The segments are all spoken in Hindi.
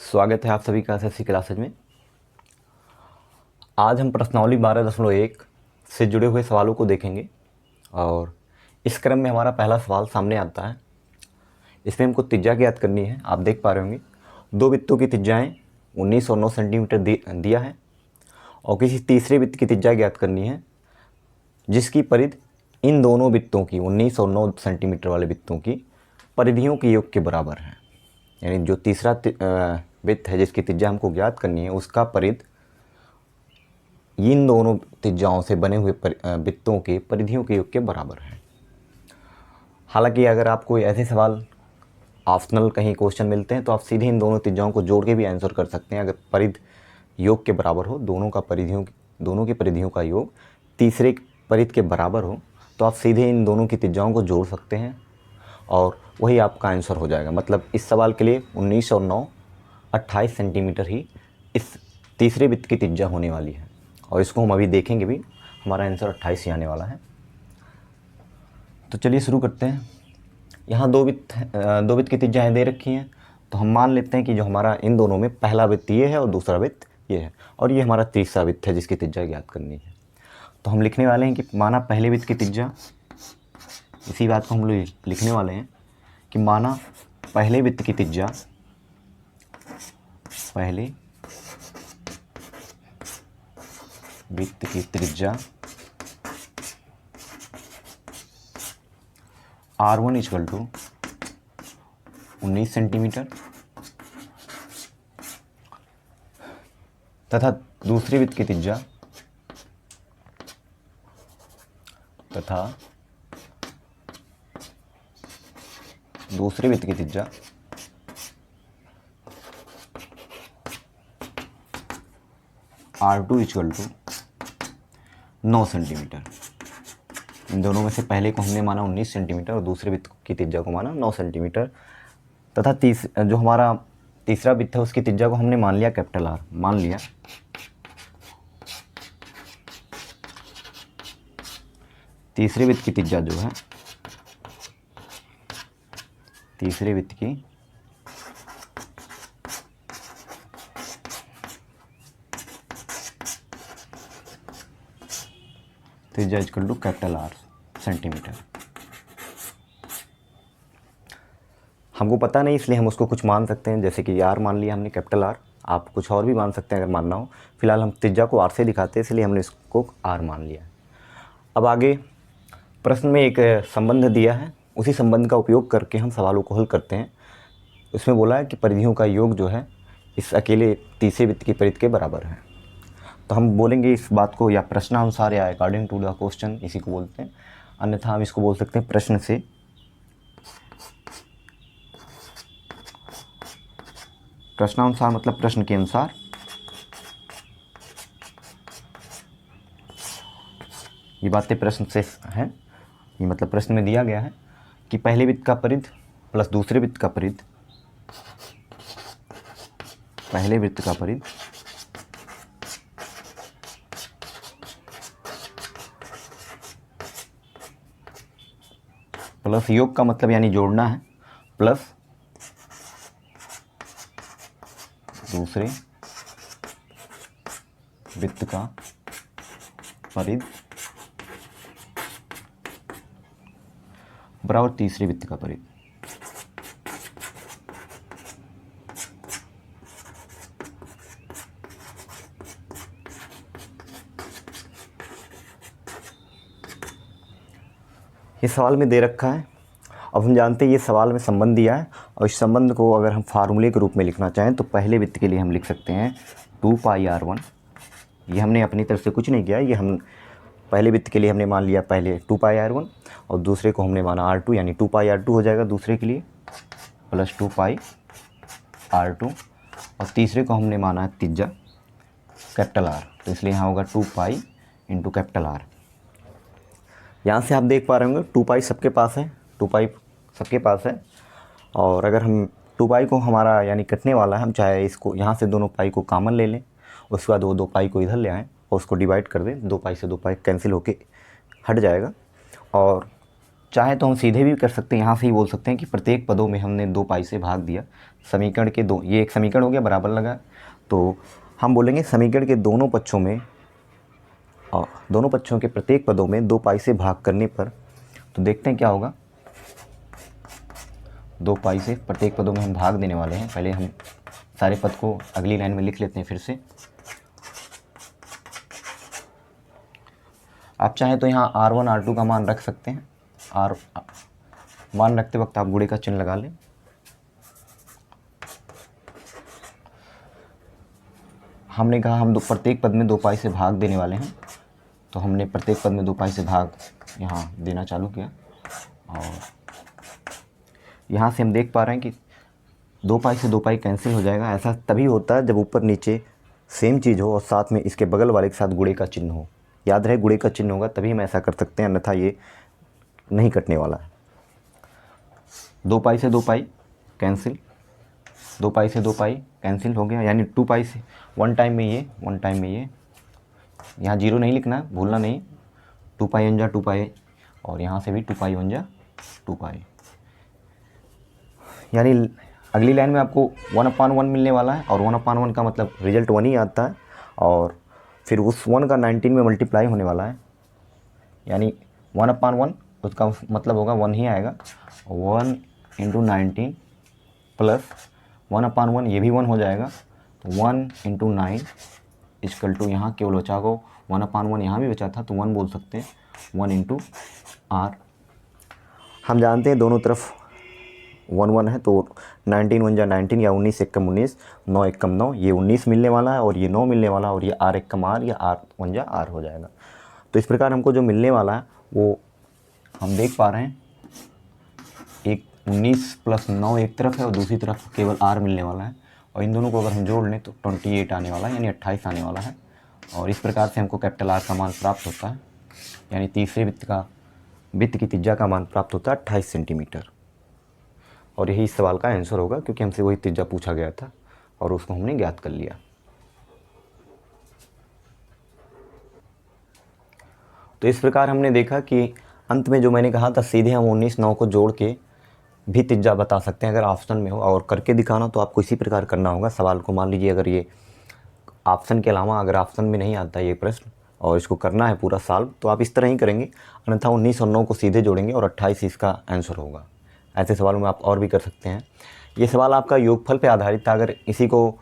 स्वागत है आप सभी का एसएससी क्लासेज में। आज हम प्रश्नावली 12.1 से जुड़े हुए सवालों को देखेंगे और इस क्रम में हमारा पहला सवाल सामने आता है। इसमें हमको त्रिज्या ज्ञात करनी है। आप देख पा रहे होंगे दो वृत्तों की त्रिज्याएं 19 और 9 सेंटीमीटर दिया है और किसी तीसरे वृत्त की त्रिज्या ज्ञात करनी है जिसकी परिधि इन दोनों वृत्तों की 19 और 9 सेंटीमीटर वाले वृत्तों की परिधियों के योग के बराबर है। यानी जो तीसरा वृत्त है जिसकी त्रिज्या हमको ज्ञात करनी है उसका परिधि इन दोनों त्रिज्याओं से बने हुए वृत्तों के परिधियों के योग के बराबर है। हालांकि अगर आपको ऐसे सवाल ऑप्शनल कहीं क्वेश्चन मिलते हैं तो आप सीधे इन दोनों त्रिज्याओं को जोड़ के भी आंसर कर सकते हैं। अगर परिधि योग के बराबर हो, दोनों की परिधियों का योग तीसरे परिधि के बराबर हो तो आप सीधे इन दोनों की त्रिज्याओं को जोड़ सकते हैं और वही आपका आंसर हो जाएगा। मतलब इस सवाल के लिए 19 और 9 28 सेंटीमीटर ही इस तीसरे वृत्त की त्रिज्या होने वाली है और इसको हम अभी देखेंगे भी। हमारा आंसर 28 ही आने वाला है। तो चलिए शुरू करते हैं। यहाँ दो वृत्त की त्रिज्याएं दे रखी हैं तो हम मान लेते हैं कि जो हमारा इन दोनों में पहला वृत्त ये है और दूसरा वृत्त ये है और ये हमारा तीसरा वृत्त है जिसकी त्रिज्या ज्ञात करनी है। तो हम लिखने वाले हैं कि माना पहले वृत्त की त्रिज्या, इसी बात को हम लोग लिखने वाले हैं कि माना पहले वृत्त की त्रिज्या R1 इक्वल टू 19 सेंटीमीटर तथा दूसरे वृत्त की त्रिज्या R2 इक्वल टू 9 सेंटीमीटर। इन दोनों में से पहले को हमने माना 19 सेंटीमीटर और दूसरे वृत्त की त्रिज्या को माना 9 सेंटीमीटर तथा जो हमारा तीसरा वृत्त है उसकी त्रिज्या को हमने मान लिया कैपिटल R। मान लिया तीसरे वृत्त की त्रिज्या जो है तीसरे वृत्त की त्रिज्या equal to capital R centimetre. हमको पता नहीं इसलिए हम उसको कुछ मान सकते हैं, जैसे कि R मान लिया हमने कैपिटल R। आप कुछ और भी मान सकते हैं अगर मानना हो। फिलहाल हम त्रिज्या को R से दिखाते हैं इसलिए हमने इसको R मान लिया। अब आगे प्रश्न में एक संबंध दिया है, उसी संबंध का उपयोग करके हम सवालों को हल करते हैं। उसमें बोला है कि परिधियों का योग जो है इस अकेले तीसरे वृत्त की परिधि के बराबर है। तो हम बोलेंगे इस बात को या प्रश्नानुसार या अकॉर्डिंग टू द क्वेश्चन इसी को बोलते हैं, अन्यथा हम इसको बोल सकते हैं प्रश्न से। प्रश्नानुसार मतलब प्रश्न के अनुसार। ये बातें प्रश्न से हैं, ये मतलब प्रश्न में दिया गया है कि पहले वृत्त का परिधि प्लस दूसरे वृत्त का परिधि, पहले वृत्त का परिधि प्लस योग का मतलब यानी जोड़ना है, प्लस दूसरे वृत्त का परिधि बराबर तीसरे वृत्त का परिधि। ये सवाल में दे रखा है। अब हम जानते हैं ये सवाल में संबंध दिया है और इस संबंध को अगर हम फार्मूले के रूप में लिखना चाहें तो पहले वृत्त के लिए हम लिख सकते हैं 2πr1। ये हमने अपनी तरफ से कुछ नहीं किया, ये हम पहले वृत्त के लिए हमने मान लिया पहले 2πr1 और दूसरे को हमने माना R2 यानी 2πr2 हो जाएगा दूसरे के लिए, प्लस 2πr2 और तीसरे को हमने माना है त्रिज्या कैपिटल R, तो इसलिए यहाँ होगा 2π इंटू कैपिटल R। यहाँ से आप देख पा रहे होंगे 2π सबके पास है, 2π सबके पास है और अगर हम 2π को हमारा यानी कटने वाला है, हम चाहे इसको यहाँ से दोनों पाई को कॉमन ले लें, उसके बाद वो 2π को इधर ले आएँ और उसको डिवाइड कर दें, 2π से 2π कैंसिल होके हट जाएगा और चाहे तो हम सीधे भी कर सकते हैं, यहाँ से ही बोल सकते हैं कि प्रत्येक पदों में हमने 2 पाई से भाग दिया। समीकरण के दो, ये एक समीकरण हो गया बराबर लगा, तो हम बोलेंगे समीकरण के दोनों पक्षों में दोनों पक्षों के प्रत्येक पदों में 2 पाई से भाग करने पर, तो देखते हैं क्या होगा। 2 पाई से प्रत्येक पदों में हम भाग देने वाले हैं। पहले हम सारे पद को अगली लाइन में लिख लेते हैं फिर से। आप चाहें तो यहाँ R1 R2 का मान रख सकते हैं। मान रखते वक्त आप गुणे का चिन्ह लगा लें। हमने कहा हम प्रत्येक पद में 2 पाई से भाग देने वाले हैं, तो हमने प्रत्येक पद में 2 पाई से भाग यहाँ देना चालू किया, और यहाँ से हम देख पा रहे हैं कि 2 पाई से 2 पाई कैंसिल हो जाएगा। ऐसा तभी होता है जब ऊपर नीचे सेम चीज़ हो और साथ में इसके बगल वाले के साथ गुणे का चिन्ह हो। याद रहे गुणे का चिन्ह होगा तभी हम ऐसा कर सकते हैं, अन्यथा ये नहीं कटने वाला है। 2 पाई से 2 पाई कैंसिल, 2 पाई से 2 पाई कैंसिल हो गया, यानी 2 पाई से 1 टाइम में ये, 1 टाइम में ये, यहाँ 0 नहीं लिखना, भूलना नहीं। 2 पाई 1 जा 2 पाई, और यहाँ से भी 2 पाई 1 जा 2 पाई, यानी अगली लाइन में आपको 1/1 मिलने वाला है, और 1/1 का मतलब रिजल्ट 1 ही आता है, और फिर उस 1 का 19 में मल्टीप्लाई होने वाला है, यानी 1/1 उसका मतलब होगा 1 ही आएगा। 1 × 19 प्लस 1/1 ये भी 1 हो जाएगा, तो 1 × 9 इक्वल टू, यहाँ केवल बचा को 1/1 यहाँ भी बचा था तो 1 बोल सकते हैं, 1 × r। हम जानते हैं दोनों तरफ 1 1 है, तो 19 1 जा 19 या 19 1 कम 19, 9 1 कम 9, ये 19 मिलने वाला है और ये 9 मिलने वाला है, और ये r 1 कम r या r 1 जा r हो जाएगा। तो इस प्रकार हमको जो मिलने वाला है वो हम देख पा रहे हैं, एक 19 + 9 एक तरफ है और दूसरी तरफ केवल r मिलने वाला है, और इन दोनों को अगर हम जोड़ लें तो 28 आने वाला है, यानी 28 आने वाला है। और इस प्रकार से हमको कैपिटल R का मान प्राप्त होता है, यानी तीसरे वृत्त की त्रिज्या का मान प्राप्त होता है 28 सेंटीमीटर। और यही इस सवाल का आंसर होगा, क्योंकि हमसे वही त्रिज्या पूछा गया था और उसको हमने ज्ञात कर लिया। तो इस प्रकार हमने देखा कि अंत में जो मैंने कहा था, सीधे हम 19 9 को जोड़ के भी त्रिज्या बता सकते हैं अगर ऑप्शन में हो, और करके दिखाना तो आपको इसी प्रकार करना होगा सवाल को। मान लीजिए अगर ये ऑप्शन के अलावा अगर ऑप्शन में नहीं आता ये प्रश्न और इसको करना है पूरा सॉल्व, तो आप इस तरह ही करेंगे, अन्यथा 19 और 9 को सीधे जोड़ेंगे और 28 इसका आंसर होगा। ऐसे सवालों में आप और भी कर सकते हैं। ये सवाल आपका योगफल पे आधारित था। अगर इसी को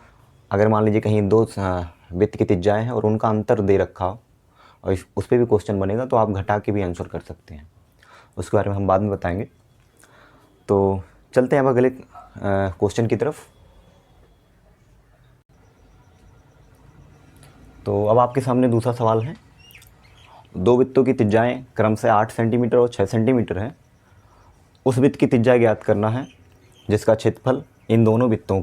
अगर मान लीजिए कहीं 2 वृत्त की त्रिज्याएँ हैं और उनका अंतर दे रखा हो और उस पर भी क्वेश्चन बनेगा, तो आप घटा के भी आंसर कर सकते हैं, उसके बारे में हम बाद में बताएंगे। तो चलते हैं अब अगले क्वेश्चन की तरफ। तो अब आपके सामने दूसरा सवाल है। 2 वृत्तों की त्रिज्याएँ क्रम से 8 सेंटीमीटर और 6 सेंटीमीटर है। उस वृत्त की त्रिज्या ज्ञात करना है जिसका क्षेत्रफल इन दोनों वृत्तों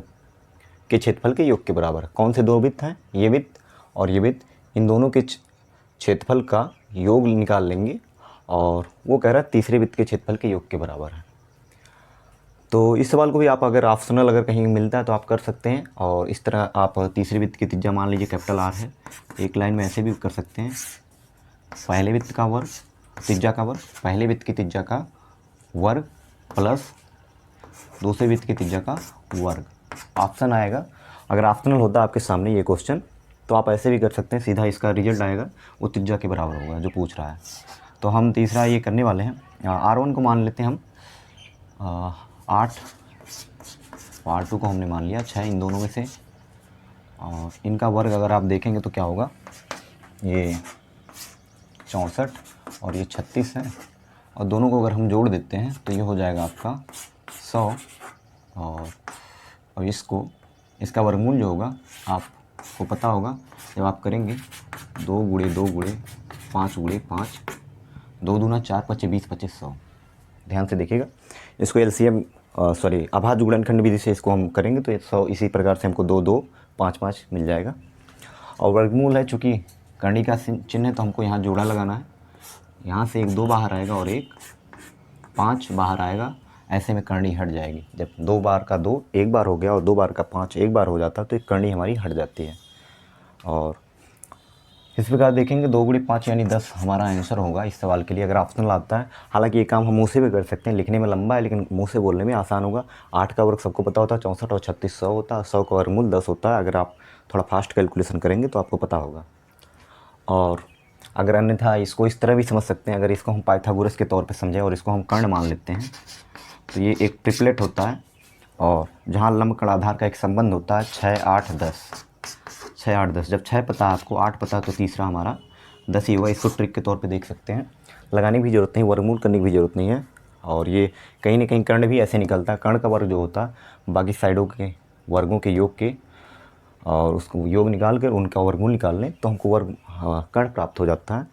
के क्षेत्रफल के योग के बराबर है। कौन से 2 वृत्त हैं? ये वृत्त और ये वृत्त, इन दोनों के क्षेत्रफल का योग निकाल लेंगे, और वो कह रहा है तीसरे वृत्त के क्षेत्रफल के योग के बराबर है। तो इस सवाल को भी आप अगर ऑप्शनल अगर कहीं मिलता है तो आप कर सकते हैं, और इस तरह आप तीसरे वृत्त की त्रिज्या मान लीजिए कैपिटल R है, एक लाइन में ऐसे भी कर सकते हैं, पहले वृत्त का वर्ग त्रिज्या का वर्ग, पहले वृत्त की त्रिज्या का वर्ग प्लस दूसरे वृत्त की त्रिज्या का वर्ग। ऑप्शन आएगा, अगर ऑप्शनल होता आपके सामने ये क्वेश्चन तो आप ऐसे भी कर सकते हैं, सीधा इसका रिजल्ट आएगा वो त्रिज्या के बराबर होगा जो पूछ रहा है। तो हम तीसरा ये करने वाले हैं, R1 को मान लेते हैं हम 8, R2 को हमने मान लिया 6, इन दोनों में से, और इनका वर्ग अगर आप देखेंगे तो क्या होगा, ये 64 और ये 36 है, और दोनों को अगर हम जोड़ देते हैं तो ये हो जाएगा आपका 100, और इसका वर्गमूल जो होगा आपको पता होगा, जब आप करेंगे 2 × 2 × 5 × 5, 2 दूना 4, 5 20, 25 100। ध्यान से देखिएगा, इसको एलसीएम अभाज्य गुणनखंड विधि से इसको हम करेंगे तो 100 इसी प्रकार से हमको 2 2 5 5 मिल जाएगा। और वर्गमूल है, चूँकि करनी का चिन्ह है तो हमको यहाँ जोड़ा लगाना है, यहाँ से 1 2 बाहर आएगा और 1 5 बाहर आएगा, ऐसे में करनी हट जाएगी। जब 2 बार का 2 एक बार हो गया और 2 बार का 5 एक बार हो जाता तो एक करनी हमारी हट जाती है। और इस प्रकार देखेंगे 2 गुणी 5 यानी 10 हमारा आंसर होगा इस सवाल के लिए, अगर ऑप्शनल आता है। हालांकि ये काम हम मुँह से भी कर सकते हैं, लिखने में लंबा है लेकिन मुँह से बोलने में आसान होगा। 8 का वर्ग सबको पता होता है 64 और 36 100 होता है, 100 का वर्गमूल 10 होता है। अगर आप थोड़ा फास्ट कैलकुलेशन करेंगे तो आपको पता होगा। और अगर अन्यथा इसको इस तरह भी समझ सकते हैं, अगर इसको हम पाइथागोरस के तौर पे समझें और इसको हम कर्ण मान लेते हैं, तो ये एक ट्रिपलेट होता है और जहाँ लंब कण आधार का एक संबंध होता है 6 8 10, 6 8 10। जब 6 पता है आपको, 8 पता है, तो तीसरा हमारा 10 ही हुआ। इसको ट्रिक के तौर पे देख सकते हैं, लगाने की भी ज़रूरत नहीं, वर्गमूल करने की भी ज़रूरत नहीं है। और ये कहीं ना कहीं कर्ण भी ऐसे निकलता है, कर्ण का वर्ग जो होता है बाकी साइडों के वर्गों के योग के, और उसको योग निकाल कर उनका वर्गमूल निकाल लें तो हमको वर्ग कर्ण प्राप्त हो जाता है।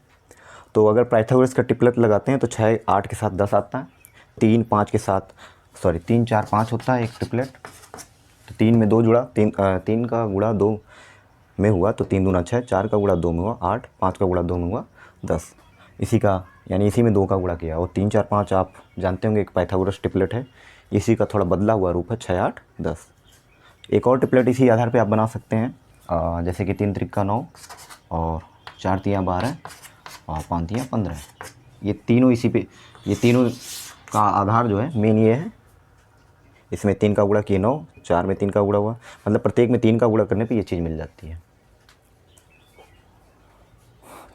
तो अगर पाइथागोरस का ट्रिपलेट लगाते हैं तो 6 8 के साथ 10 आता है, 3 5 के साथ, सॉरी 3 4 5 होता है एक ट्रिपलेट। तो 3 में 2 जुड़ा, 3 का गुणा 2 में हुआ तो 3 दूना 6, 4 का गुणा 2 में हुआ 8, 5 का गुणा 2 में हुआ 10। इसी का यानी इसी में 2 का गुणा किया। और 3 4 5 आप जानते होंगे एक पाइथागोरस ट्रिपलेट है, इसी का थोड़ा बदला हुआ रूप है 6 8 10। एक और ट्रिपलेट इसी आधार पे आप बना सकते हैं, जैसे कि 3 त्रिक का 9 और 4 तियाँ 12 और 5 तियाँ 15। ये तीनों इसी पे, ये तीनों का आधार जो है मेन ये है। इसमें 3 का गुणा किए 9, 4 में 3 का गुणा हुआ, मतलब प्रत्येक में 3 का गुणा करने पे ये चीज़ मिल जाती है।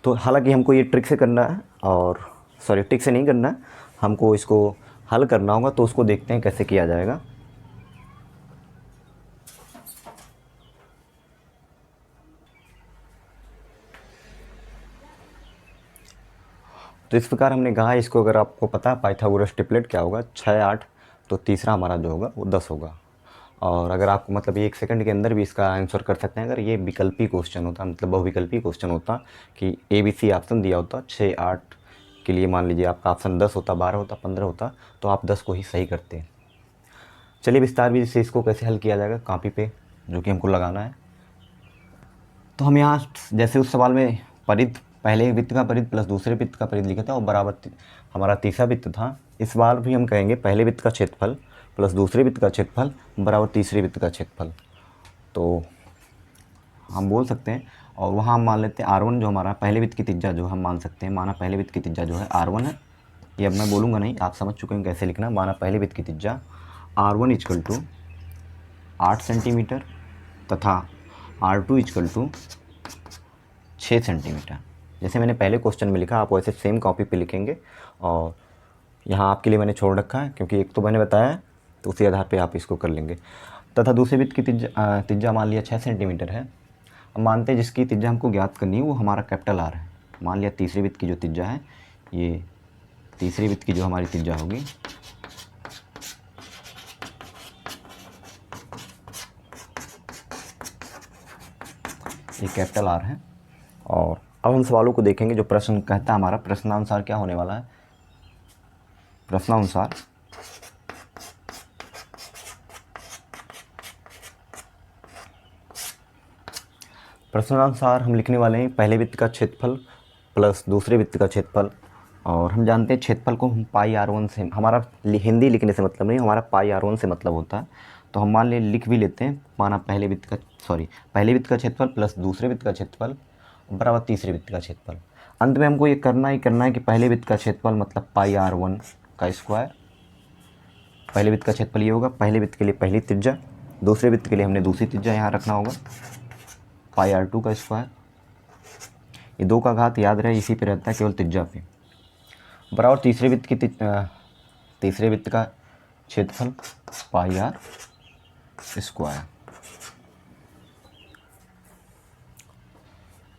तो हालांकि हमको ये ट्रिक से करना है, और सॉरी ट्रिक से नहीं करना है, हमको इसको हल करना होगा। तो उसको देखते हैं कैसे किया जाएगा। तो इस प्रकार हमने कहा, इसको अगर आपको पता है पाइथागोरस ट्रिपलेट क्या होगा, 6 8, तो तीसरा हमारा जो होगा वो 10 होगा। और अगर आपको मतलब 1 सेकंड के अंदर भी इसका आंसर कर सकते हैं, अगर ये विकल्पी क्वेश्चन होता, मतलब बहुविकल्पी क्वेश्चन होता कि ABC ऑप्शन दिया होता 6 8 के लिए, मान लीजिए आपका ऑप्शन 10 होता, 12 होता, 15 होता, तो आप 10 को ही सही करते हैं। चलिए विस्तार विधि से इसको कैसे हल किया जाएगा कॉपी पे, जो कि हमको लगाना है। तो हम यहाँ जैसे उस सवाल में परिध, पहले वृत्त का परिध प्लस दूसरे वृत्त का परिध लिखा था और बराबर हमारा तीसरा वृत्त था। इस बार भी हम कहेंगे पहले वृत्त का क्षेत्रफल प्लस दूसरे वृत्त का क्षेत्रफल बराबर तीसरे वृत्त का क्षेत्रफल। तो हम बोल सकते हैं, और वहाँ हम मान लेते हैं R1 जो हमारा पहले वृत्त की त्रिज्या जो हम मान सकते हैं, माना पहले वृत्त की त्रिज्या जो है R1 है। ये अब मैं बोलूँगा नहीं, आप समझ चुके हैं कैसे लिखना। माना पहले वृत्त की त्रिज्या R1 इक्वल टू 8 सेंटीमीटर तथा R2 इक्वल टू 6 सेंटीमीटर। जैसे मैंने पहले क्वेश्चन में लिखा, आप वैसे सेम कॉपी पे लिखेंगे। और यहाँ आपके लिए मैंने छोड़ रखा है क्योंकि एक तो मैंने बताया है, तो उसी आधार पे आप इसको कर लेंगे। तथा दूसरे वृत्त की त्रिज्या मान लिया 6 सेंटीमीटर है। अब मानते हैं जिसकी त्रिज्या हमको ज्ञात करनी है वो हमारा कैपिटल R है। मान लिया तीसरे वृत्त की जो त्रिज्या है, ये तीसरे वृत्त की जो हमारी त्रिज्या होगी, ये कैपिटल R है। और अब हम सवालों को देखेंगे। जो प्रश्न कहता है हमारा, प्रश्नानुसार क्या होने वाला है, प्रश्नानुसार प्रश्नानुसार हम लिखने वाले हैं पहले वृत्त का क्षेत्रफल प्लस दूसरे वृत्त का क्षेत्रफल। और हम जानते हैं क्षेत्रफल को हम पाई R1 से, हमारा हिंदी लिखने से मतलब नहीं, हमारा पाई R1 से मतलब होता है। तो हम मान लिख भी लेते हैं, माना पहले वृत्त का क्षेत्रफल प्लस दूसरे वृत्त का क्षेत्रफल बराबर तीसरे वृत्त का क्षेत्रफल। अंत में हमको ये करना ही करना है कि पहले वृत्त का क्षेत्रफल मतलब पाई R1 का स्क्वायर, पहले वृत्त का क्षेत्रफल ये होगा। पहले वृत्त के लिए पहली त्रिज्या, दूसरे वृत्त के लिए हमने दूसरी त्रिज्या यहाँ रखना होगा, पाई R2 का स्क्वायर। ये 2 का घात याद रहे इसी पे रहता है, केवल त्रिज्या पे, बराबर तीसरे वृत्त का क्षेत्रफल पाई R स्क्वायर।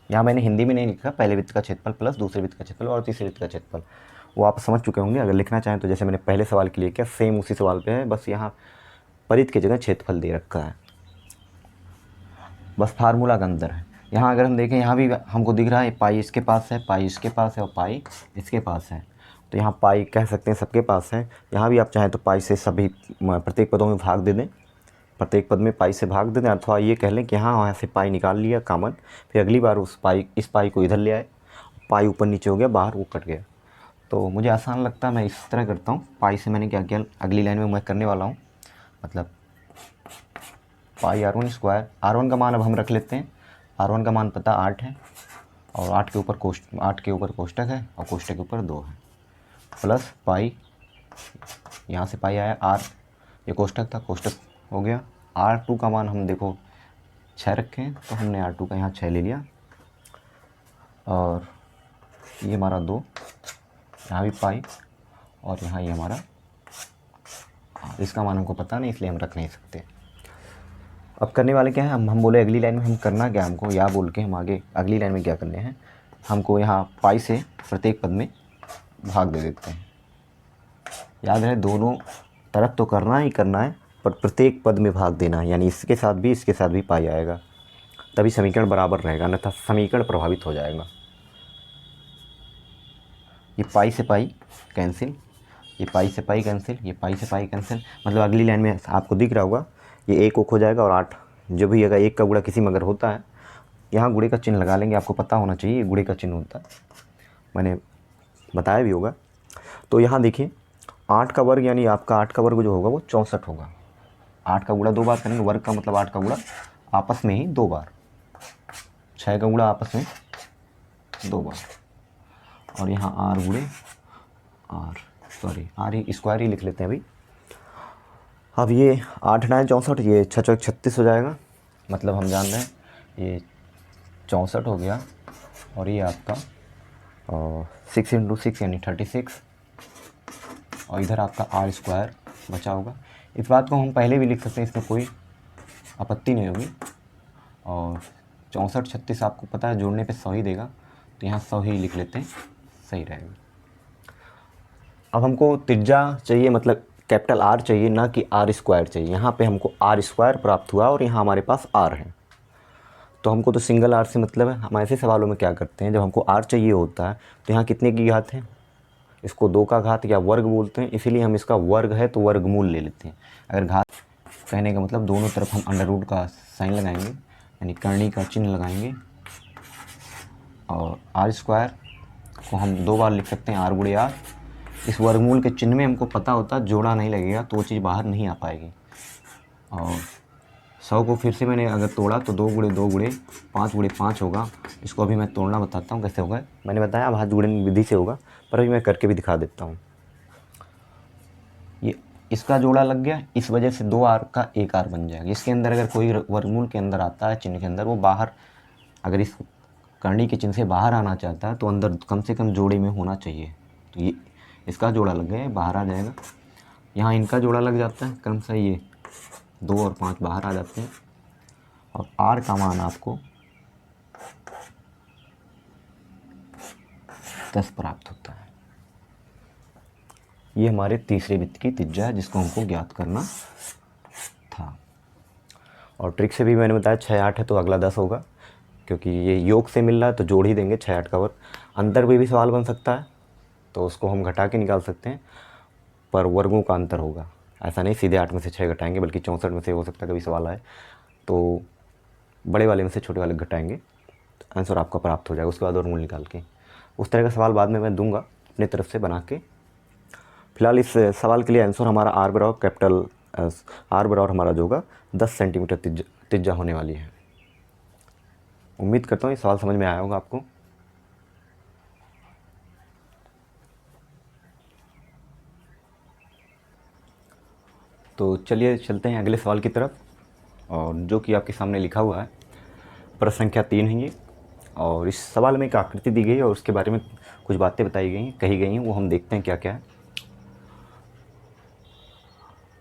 यहाँ मैंने हिंदी में नहीं लिखा, पहले वृत्त का क्षेत्रफल प्लस दूसरे वृत्त का क्षेत्रफल और तीसरे वृत्त का क्षेत्रफल, वो आप समझ चुके होंगे। अगर लिखना चाहें तो जैसे मैंने पहले सवाल के लिए किया, सेम उसी सवाल पे है, बस यहाँ परिध की जगह क्षेत्रफल दे रखा है, बस फार्मूला का अंतर है। यहाँ अगर हम देखें, यहाँ भी हमको दिख रहा है पाई इसके पास है, पाई इसके पास है और पाई इसके पास है। तो यहाँ पाई कह सकते हैं सबके पास है। यहाँ भी आप चाहें तो पाई से सभी प्रत्येक पदों में भाग दे दें, प्रत्येक पद में पाई से भाग दे दें, अथवा ये कह लें कि हाँ वहाँ से पाई निकाल लिया कॉमन, फिर अगली बार इस पाई को इधर ले आए, पाई ऊपर नीचे हो गया, बाहर वो कट गया। तो मुझे आसान लगता है, मैं इस तरह करता हूँ। पाई से मैंने क्या किया, अगली लाइन में मैं करने वाला हूँ, मतलब पाई R1 स्क्वायर। R1 का मान अब हम रख लेते हैं, R1 का मान पता 8 है, और 8 के ऊपर कोष्टक है और कोष्टक के ऊपर 2 है, प्लस पाई, यहाँ से पाई आया, आर ये कोष्टक था, कोष्टक हो गया। R2 का मान हम देखो 6 रखे हैं, तो हमने R2 का यहाँ 6 ले लिया। और ये हमारा 2, यहाँ भी पाई, और यहाँ ये हमारा, इसका मान हमको पता नहीं इसलिए हम रख नहीं सकते। अब करने वाले क्या है, हम बोले अगली लाइन में हम करना क्या, हमको या बोल के हम आगे अगली लाइन में क्या करने हैं, हमको यहाँ पाई से प्रत्येक पद में भाग दे देते हैं। याद है दोनों तरफ तो करना ही करना है, पर प्रत्येक पद में भाग देना है, यानी इसके साथ भी पाई आएगा, तभी समीकरण बराबर रहेगा, अन्यथा समीकरण प्रभावित हो जाएगा। ये पाई से पाई कैंसिल, ये पाई से पाई कैंसिल, ये पाई से पाई कैंसिल, मतलब अगली लाइन में आपको दिख रहा होगा ये 1 हो जाएगा। और 8 जो भी अगर 1 का गुणा किसी में अगर होता है, यहाँ गुणे का चिन्ह लगा लेंगे, आपको पता होना चाहिए गुणे का चिन्ह होता है, मैंने बताया भी होगा। तो यहाँ देखिए 8 का वर्ग, यानी आपका 8 का वर्ग जो होगा वो 64 होगा। 8 का गुणा 2 बार करेंगे, वर्ग का मतलब 8 का गुणा आपस में ही 2 बार, 6 का गुणा आपस में 2 बार, और यहाँ आर गुणे आर स्क्वायर ही लिख लेते हैं अभी। अब ये 8 9 64, ये 6 4 36 हो जाएगा, मतलब हम जान रहे हैं ये 64 हो गया, और ये आपका 6 × 6 यानी 36, और इधर आपका आर स्क्वायर बचा होगा। इस बात को हम पहले भी लिख सकते हैं, इसमें कोई आपत्ति नहीं होगी। और 64 36 आपको पता है जोड़ने पे 100 ही देगा, तो यहाँ 100 ही लिख लेते हैं, सही रहेगा। अब हमको त्रिज्या चाहिए, मतलब कैपिटल आर चाहिए, ना कि आर स्क्वायर चाहिए। यहाँ पे हमको आर स्क्वायर प्राप्त हुआ और यहाँ हमारे पास आर है, तो हमको तो सिंगल आर से मतलब है। हम ऐसे सवालों में क्या करते हैं, जब हमको आर चाहिए होता है तो यहाँ कितने की घात है, इसको 2 का घात या वर्ग बोलते हैं, इसीलिए हम इसका वर्ग है तो वर्गमूल ले लेते हैं। अगर घात कहने का मतलब दोनों तरफ हम अंडर रूट का साइन लगाएंगे, यानी करनी का चिन्ह लगाएंगे, और आर स्क्वायर को हम 2 बार लिख सकते हैं, आर गुणे आर। इस वर्गमूल के चिन्ह में हमको पता होता है जोड़ा नहीं लगेगा तो वो चीज़ बाहर नहीं आ पाएगी। और 100 को फिर से मैंने अगर तोड़ा तो 2 गुणे 2 गुणे 5 गुणे 5 होगा। इसको अभी मैं तोड़ना बताता हूँ कैसे होगा, मैंने बताया अब हाथ गुणन विधि से होगा, पर अभी मैं करके भी दिखा देता हूँ। ये इसका जोड़ा लग गया, इस वजह से 2 आर का 1 आर बन जाएगा। इसके अंदर अगर कोई वर्गमूल के अंदर आता है चिन्ह के अंदर, वो बाहर, अगर इस करनी के चिन्ह से बाहर आना चाहता है तो अंदर कम से कम जोड़े में होना चाहिए। तो ये इसका जोड़ा लग गया, बाहर आ जाएगा। यहाँ इनका जोड़ा लग जाता है, क्रमशः ये 2 और 5 बाहर आ जाते हैं, और आर का मान आपको 10 प्राप्त होता है। ये हमारे तीसरे वृत्त की त्रिज्या है जिसको हमको ज्ञात करना था। और ट्रिक से भी मैंने बताया 6 8 है तो अगला 10 होगा, क्योंकि ये योग से मिल रहा है तो जोड़ ही देंगे 6 8 का वर्ग। अंतर भी सवाल बन सकता है तो उसको हम घटा के निकाल सकते हैं, पर वर्गों का अंतर होगा। ऐसा नहीं सीधे 8 में से 6 घटाएंगे, बल्कि 64 में से हो सकता है कभी सवाल आए तो बड़े वाले में से छोटे वाले घटाएंगे, तो आंसर आपका प्राप्त हो जाएगा। उसके बाद वर्गमूल निकाल के उस तरह का सवाल बाद में मैं दूंगा अपनी तरफ से बना के। फिलहाल इस सवाल के लिए आंसर हमारा आर बराबर कैपिटल आर बराबर हमारा जो होगा 10 सेंटीमीटर त्रिज्या होने वाली है। उम्मीद करता हूँ ये सवाल समझ में आया होगा आपको। तो चलिए चलते हैं अगले सवाल की तरफ, और जो कि आपके सामने लिखा हुआ है। प्रश्न संख्या 3 है ये, और इस सवाल में एक आकृति दी गई है और उसके बारे में कुछ बातें बताई गई हैं, कही गई हैं, वो हम देखते हैं क्या क्या है।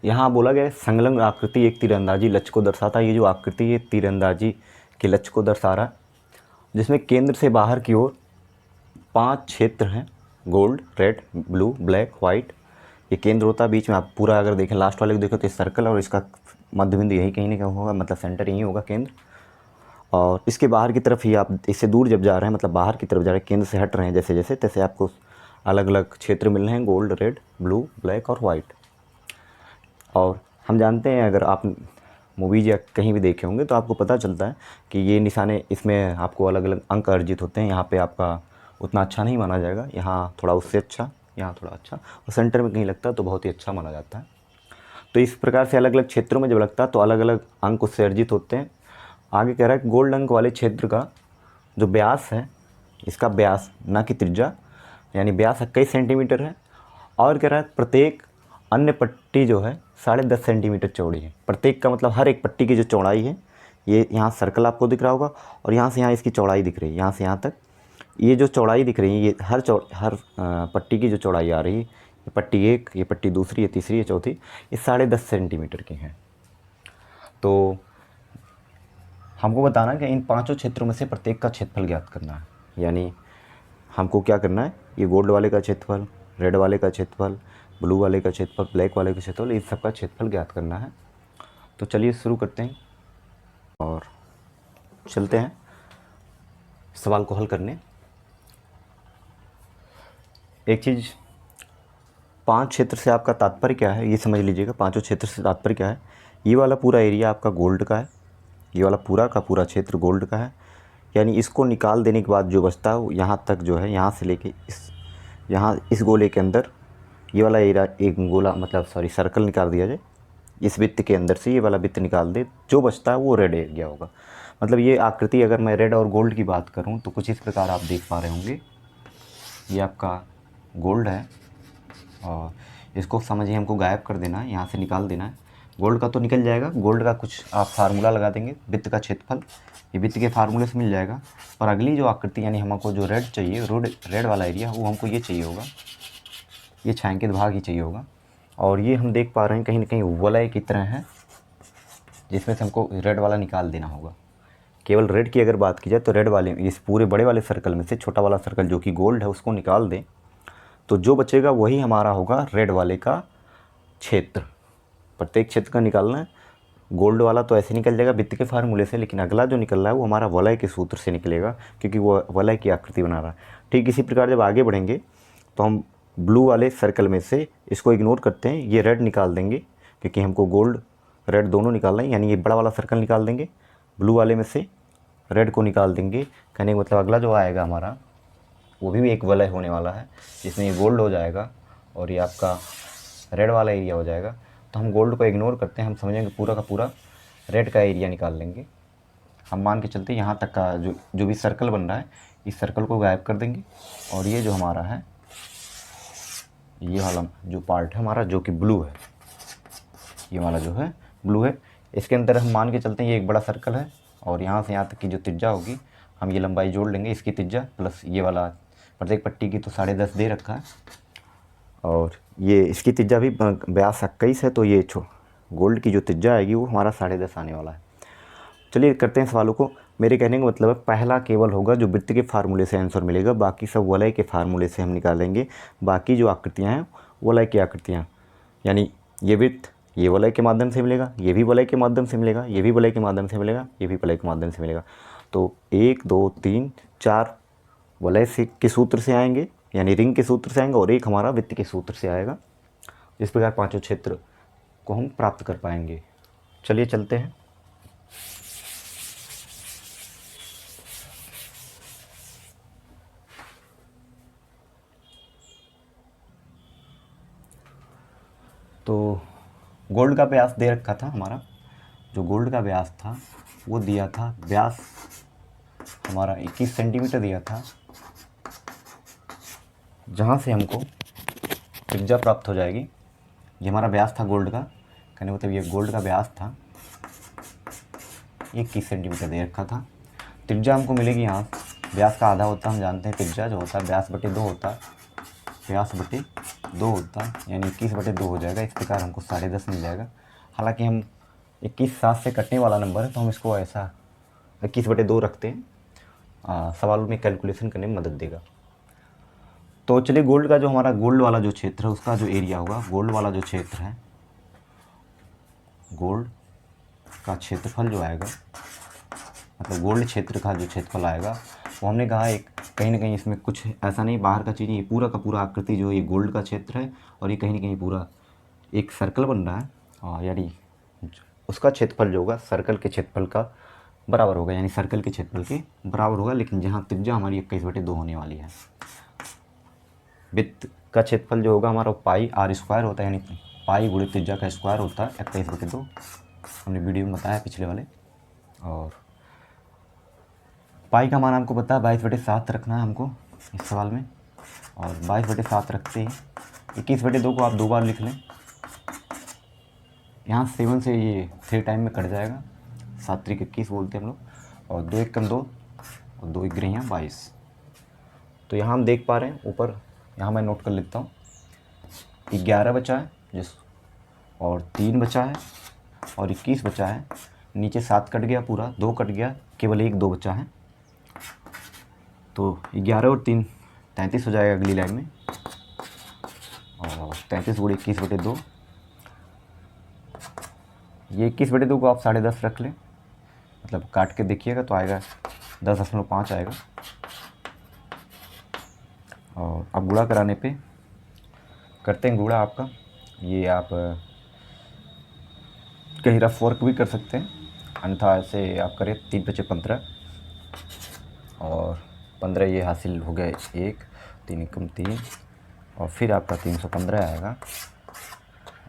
यहाँ बोला गया है संलग्न आकृति एक तीरंदाजी लक्ष्य को दर्शाता है। ये जो आकृति है तीरंदाजी के लक्ष्य को दर्शा रहा है, जिसमें केंद्र से बाहर की ओर 5 क्षेत्र हैं, gold, red, blue, black, white. ये केंद्र होता है, बीच में आप पूरा अगर देखें लास्ट वाले को देखो तो सर्कल, और इसका मध्य बिंदु यही कहीं ना कहीं होगा, मतलब सेंटर यही होगा केंद्र। और इसके बाहर की तरफ ही आप इससे दूर जब जा रहे हैं, मतलब बाहर की तरफ जा रहे हैं, केंद्र से हट रहे हैं जैसे जैसे, तैसे आपको अलग अलग क्षेत्र मिल रहे हैं, गोल्ड, रेड, ब्लू, ब्लैक और वाइट। और हम जानते हैं अगर आप मूवीज या कहीं भी देखे होंगे तो आपको पता चलता है कि ये निशाने, इसमें आपको अलग अलग अंक अर्जित होते हैं। यहाँ पे आपका उतना अच्छा नहीं माना जाएगा, यहाँ थोड़ा उससे अच्छा, यहाँ थोड़ा अच्छा, और सेंटर में कहीं लगता है तो बहुत ही अच्छा माना जाता है। तो इस प्रकार से अलग अलग क्षेत्रों में जब लगता है तो अलग अलग अंक उससे अर्जित होते हैं। आगे कह रहा है कि गोल्ड अंक वाले क्षेत्र का जो व्यास है इसका व्यास ना कि त्रिज्या, यानी व्यास 21 सेंटीमीटर है। और कह रहा है प्रत्येक अन्य पट्टी जो है 10.5 सेंटीमीटर चौड़ी है। प्रत्येक का मतलब हर एक पट्टी की जो चौड़ाई है, ये यहाँ सर्कल आपको दिख रहा होगा और यहाँ से यहाँ इसकी चौड़ाई दिख रही है, यहाँ से यहाँ तक ये जो चौड़ाई दिख रही है, ये हर पट्टी की जो चौड़ाई आ रही है, ये पट्टी एक, ये पट्टी दूसरी, ये तीसरी, ये चौथी, ये 10.5 सेंटीमीटर की हैं। तो हमको बताना कि इन पांचों क्षेत्रों में से प्रत्येक का क्षेत्रफल ज्ञात करना है। यानी हमको क्या करना है, ये गोल्ड वाले का क्षेत्रफल, रेड वाले का क्षेत्रफल, ब्लू वाले का क्षेत्रफल, ब्लैक वाले का क्षेत्रफल, इस सब का क्षेत्रफल ज्ञात करना है। तो चलिए शुरू करते हैं और चलते हैं सवाल को हल करने। एक चीज़, 5 क्षेत्र से आपका तात्पर्य क्या है, ये समझ लीजिएगा। पांचों क्षेत्र से तात्पर्य क्या है, ये वाला पूरा एरिया आपका गोल्ड का है, ये वाला पूरा का पूरा क्षेत्र गोल्ड का है। यानी इसको निकाल देने के बाद जो बचता है वो यहाँ तक जो है, यहाँ से लेके इस गोले के अंदर ये वाला एरिया, एक गोला मतलब सर्कल निकाल दिया जाए, इस वृत्त के अंदर से ये वाला वृत्त निकाल दे, जो बचता है वो रेड एरिया होगा। मतलब ये आकृति अगर मैं रेड और गोल्ड की बात करूँ तो कुछ इस प्रकार आप देख पा रहे होंगे। ये आपका गोल्ड है और इसको समझिए हमको गायब कर देना है, यहाँ से निकाल देना है। गोल्ड का तो निकल जाएगा, गोल्ड का कुछ आप फार्मूला लगा देंगे, वृत्त का क्षेत्रफल ये वृत्त के फार्मूले से मिल जाएगा। और अगली जो आकृति यानी हमको जो रेड चाहिए, रेड वाला एरिया, वो हमको ये चाहिए होगा, ये छायांकित भाग ही चाहिए होगा। और ये हम देख पा रहे हैं कहीं ना कहीं वलय की तरह है, जिसमें से हमको रेड वाला निकाल देना होगा। केवल रेड की अगर बात की जाए तो रेड वाले, इस पूरे बड़े वाले सर्कल में से छोटा वाला सर्कल जो कि गोल्ड है उसको निकाल दें तो जो बचेगा वही हमारा होगा रेड वाले का क्षेत्र। प्रत्येक क्षेत्र का निकालना है। गोल्ड वाला तो ऐसे निकल जाएगा वृत्त के फार्मूले से, लेकिन अगला जो निकल रहा है वो हमारा वलय के सूत्र से निकलेगा, क्योंकि वो वलय की आकृति बना रहा है। ठीक इसी प्रकार जब आगे बढ़ेंगे तो हम ब्लू वाले सर्कल में से इसको इग्नोर करते हैं, ये रेड निकाल देंगे, क्योंकि हमको गोल्ड रेड दोनों निकालना है। यानी ये बड़ा वाला सर्कल निकाल देंगे, ब्लू वाले में से रेड को निकाल देंगे। कहने का मतलब अगला जो आएगा हमारा वो भी एक वलय होने वाला है, जिसमें ये गोल्ड हो जाएगा और ये आपका रेड वाला एरिया हो जाएगा। तो हम गोल्ड को इग्नोर करते हैं, हम समझेंगे पूरा का पूरा रेड का एरिया निकाल लेंगे। हम मान के चलते यहाँ तक का जो भी सर्कल बन रहा है, इस सर्कल को गायब कर देंगे। और ये जो हमारा है, ये वाला जो पार्ट है हमारा जो कि ब्लू है, ये वाला जो है ब्लू है, इसके अंदर हम मान के चलते हैं ये एक बड़ा सर्कल है और यहाँ से यहाँ तक की जो त्रिज्या होगी हम ये लंबाई जोड़ लेंगे, इसकी त्रिज्या प्लस ये वाला प्रत्येक पट्टी की तो 10.5 दे रखा है और ये इसकी त्रिज्या भी व्यास 21 है, तो ये गोल्ड की जो त्रिज्या आएगी वो हमारा 10.5 आने वाला है। चलिए करते हैं सवालों को। मेरे कहने का मतलब है पहला केवल होगा जो वृत्त के फार्मूले से आंसर मिलेगा, बाकी सब वलय के फार्मूले से हम निकालेंगे। बाकी जो आकृतियाँ हैं वलय की आकृतियाँ, यानी ये वृत्त ये वलय के माध्यम से मिलेगा, ये भी वलय के माध्यम से मिलेगा, ये भी वलय के माध्यम से मिलेगा, ये भी वलय के माध्यम से मिलेगा। तो 1 2 3 4 वलय से के सूत्र से आएंगे, यानी रिंग के सूत्र से आएंगे, और एक हमारा वृत्त के सूत्र से आएगा। इस प्रकार पांचों क्षेत्र को हम प्राप्त कर पाएंगे। चलिए चलते हैं। तो गोल्ड का व्यास दे रखा था हमारा, जो गोल्ड का व्यास था वो दिया था, व्यास हमारा 21 सेंटीमीटर दिया था, जहाँ से हमको त्रिज्या प्राप्त हो जाएगी। ये हमारा व्यास था गोल्ड का, कहने मतलब ये गोल्ड का व्यास था, 21 सेंटीमीटर दे रखा था। त्रिज्या हमको मिलेगी यहाँ, व्यास का आधा होता है हम जानते हैं, त्रिज्या जो होता है व्यास बटे 2 होता है, व्यास बटे 2 होता है, यानी 21 बटे 2 हो जाएगा। इस प्रकार हमको 10.5 मिल जाएगा। हालांकि हम 21 7 से कटने वाला नंबर है तो हम इसको ऐसा 21 बटे 2 रखते हैं, सवालों में कैलकुलेशन करने में मदद देगा। तो चलिए गोल्ड का जो हमारा गोल्ड वाला जो क्षेत्र है उसका जो एरिया होगा, गोल्ड वाला जो क्षेत्र है, गोल्ड का क्षेत्रफल जो आएगा, मतलब गोल्ड क्षेत्र का जो क्षेत्रफल आएगा वो हमने कहा एक कहीं ना कहीं इसमें कुछ ऐसा नहीं बाहर का चीज़, ये पूरा का पूरा आकृति जो ये गोल्ड का क्षेत्र है और ये कहीं ना कहीं पूरा एक सर्कल बन रहा है, और यानी उसका क्षेत्रफल जो होगा सर्कल के क्षेत्रफल का बराबर होगा, यानी सर्कल के क्षेत्रफल के बराबर होगा। लेकिन जहाँ त्रिज्या हमारी 21 बटे 2 होने वाली है। वृत्त का क्षेत्रफल जो होगा हमारा पाई r² होता है, यानी पाई गुणित त्रिज्या का स्क्वायर होता है 21 बटे 2, हमने वीडियो में बताया पिछले वाले। और पाई का मान हमको पता है 22/7 रखना है हमको इस सवाल में, और 22/7 रखते ही 21/2 को आप 2 बार लिख लें। यहाँ 7 से ये 3 टाइम में कट जाएगा, 7 3 21 बोलते हैं हम लोग, और 2 1 2 और 2 1 यहाँ 22। तो यहाँ हम देख पा रहे हैं ऊपर, यहाँ मैं नोट कर लेता हूँ, 11 बचा है जिस, और 3 बचा है, और 21 बचा है। नीचे 7 कट गया पूरा, 2 कट गया, केवल 1 2 बचा है। तो 11 और 3 33 हो जाएगा अगली लाइन में, और 33 × 21/2। ये 21/2 को आप 10.5 रख लें, मतलब काट के देखिएगा तो आएगा 10.5 आएगा। और अब गुणा कराने पे करते हैं गुणा आपका, ये आप कहीं रफ वर्क भी कर सकते हैं, अन्यथा ऐसे आप करें 3 × 5 = 15, और 15 ये हासिल हो गया 1, 3 × 3, और फिर आपका 315 आएगा,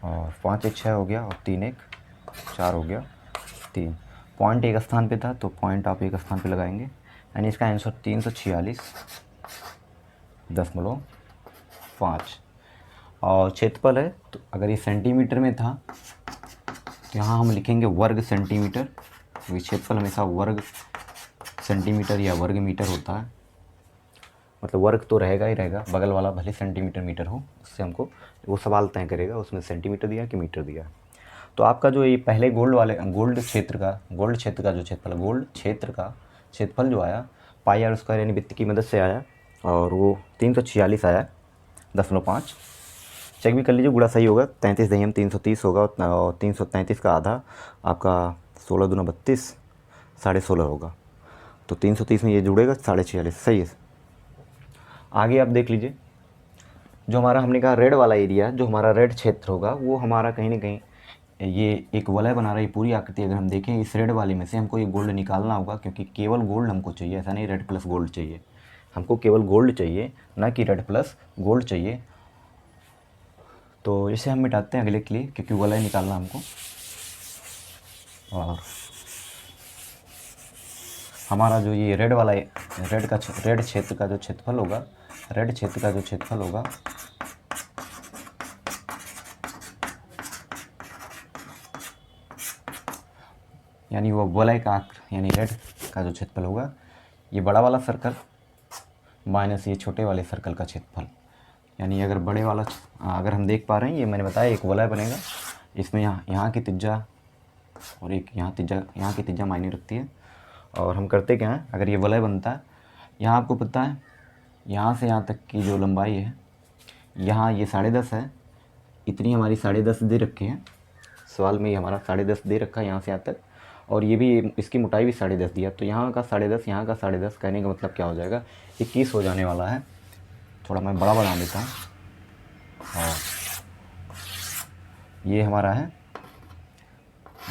और 5 1 6 हो गया, और 3 1 4 हो गया 3। पॉइंट एक स्थान पे था तो पॉइंट आप एक स्थान पे लगाएंगे, यानी इसका आंसर 346.5। और क्षेत्रफल है तो अगर ये सेंटीमीटर में था तो यहाँ हम लिखेंगे वर्ग सेंटीमीटर, क्योंकि क्षेत्रफल हमेशा वर्ग सेंटीमीटर या वर्ग मीटर होता है, मतलब वर्ग तो रहेगा ही रहेगा, बगल वाला भले सेंटीमीटर मीटर हो, उससे हमको वो सवाल तय करेगा उसमें सेंटीमीटर दिया कि मीटर दिया। तो आपका जो ये पहले गोल्ड क्षेत्र का जो क्षेत्रफल, गोल्ड क्षेत्र का क्षेत्रफल जो आया πr² यानी वृत्त की मदद से आया, और वो 346 आया 0.5। चेक भी कर लीजिए, गुणा सही होगा, 33 दहियम 330 होगा, और 333 का आधा आपका 16 दूना 32 16.5 होगा, तो 330 में ये जुड़ेगा 46.5, सही है। आगे आप देख लीजिए, जो हमारा हमने कहा रेड वाला एरिया, जो हमारा रेड क्षेत्र होगा वो हमारा कहीं ना कहीं ये एक वलय बना रही पूरी आकृति। अगर हम देखें इस रेड वाले में से हमको ये गोल्ड निकालना होगा, क्योंकि केवल गोल्ड हमको चाहिए, ऐसा नहीं रेड प्लस गोल्ड चाहिए, हमको केवल गोल्ड चाहिए, ना कि रेड प्लस गोल्ड चाहिए। तो इसे हम मिटाते हैं अगले के लिए, क्योंकि वलय निकालना हमको। और हमारा जो ये रेड वाला रेड क्षेत्र का जो क्षेत्रफल होगा, रेड क्षेत्र का जो क्षेत्रफल होगा यानी वो वलय का यानी रेड का जो क्षेत्रफल होगा, ये बड़ा वाला सर्कल माइनस ये छोटे वाले सर्कल का क्षेत्रफल। यानी अगर बड़े वाला अगर हम देख पा रहे हैं, ये मैंने बताया एक वलय बनेगा, इसमें यहाँ की त्रिज्या और एक यहाँ की त्रिज्या मायने रखती है। और हम करते क्या हैं, अगर ये वलय बनता है, यहाँ आपको पता है यहाँ से यहाँ तक की जो लंबाई है, यहाँ ये 10.5 है, इतनी हमारी 10.5 दे रखी है सवाल में, ये हमारा 10.5 दे रखा है यहाँ से यहाँ तक, और ये भी इसकी मोटाई भी 10.5 दिया, तो यहाँ का 10.5 यहाँ का 10.5, कहने का मतलब क्या हो जाएगा, 21 हो जाने वाला है। थोड़ा मैं बड़ा बना देता हूँ, और ये हमारा है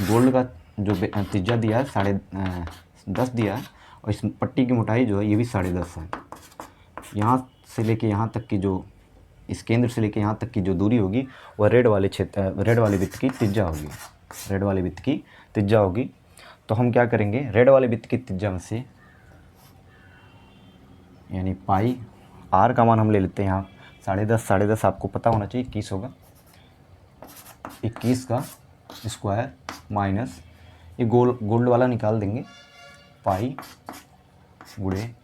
गोल्ड का जो त्रिज्या दिया है 10.5 दिया है, और इस पट्टी की मोटाई जो है ये भी 10.5 है। यहाँ से लेके यहाँ तक की जो इस केंद्र से लेके यहाँ तक की जो दूरी होगी वह रेड वाले वृत्त की त्रिज्या होगी, रेड वाले वृत्त की त्रिज्या होगी। तो हम क्या करेंगे, रेड वाले वृत्त की त्रिज्या में से यानी पाई आर का मान हम ले लेते हैं यहाँ 10.5 आपको पता होना चाहिए 21 होगा, 21 का स्क्वायर माइनस ये गोल्ड वाला निकाल देंगे, पाई गुणे